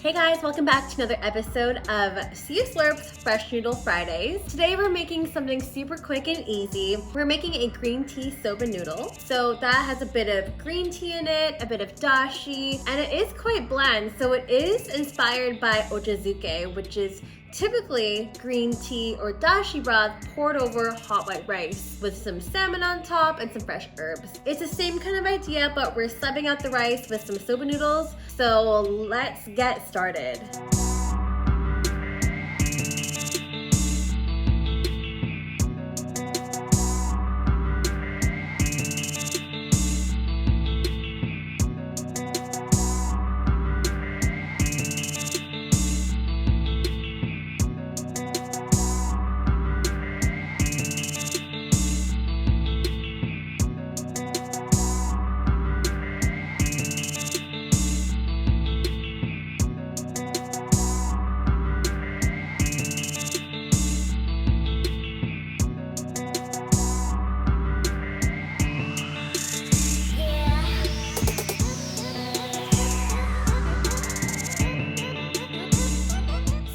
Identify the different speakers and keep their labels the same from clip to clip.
Speaker 1: Hey guys, welcome back to another episode of See You Slurp's Fresh Noodle Fridays. Today we're making something super quick and easy. We're making a green tea soba noodle. So that has a bit of green tea in it, a bit of dashi, and it is quite bland. So it is inspired by ochazuke, which is typically green tea or dashi broth poured over hot white rice with some salmon on top and some fresh herbs. It's the same kind of idea, but we're subbing out the rice with some soba noodles. So let's get started.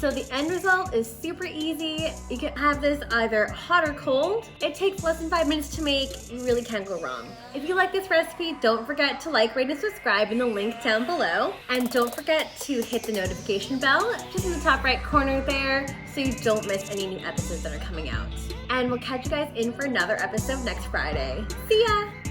Speaker 1: So the end result is super easy. You can have this either hot or cold. It takes less than 5 minutes to make. You really can't go wrong. If you like this recipe, don't forget to like, rate, and subscribe in the link down below. And don't forget to hit the notification bell just in the top right corner there so you don't miss any new episodes that are coming out. And we'll catch you guys in for another episode next Friday. See ya!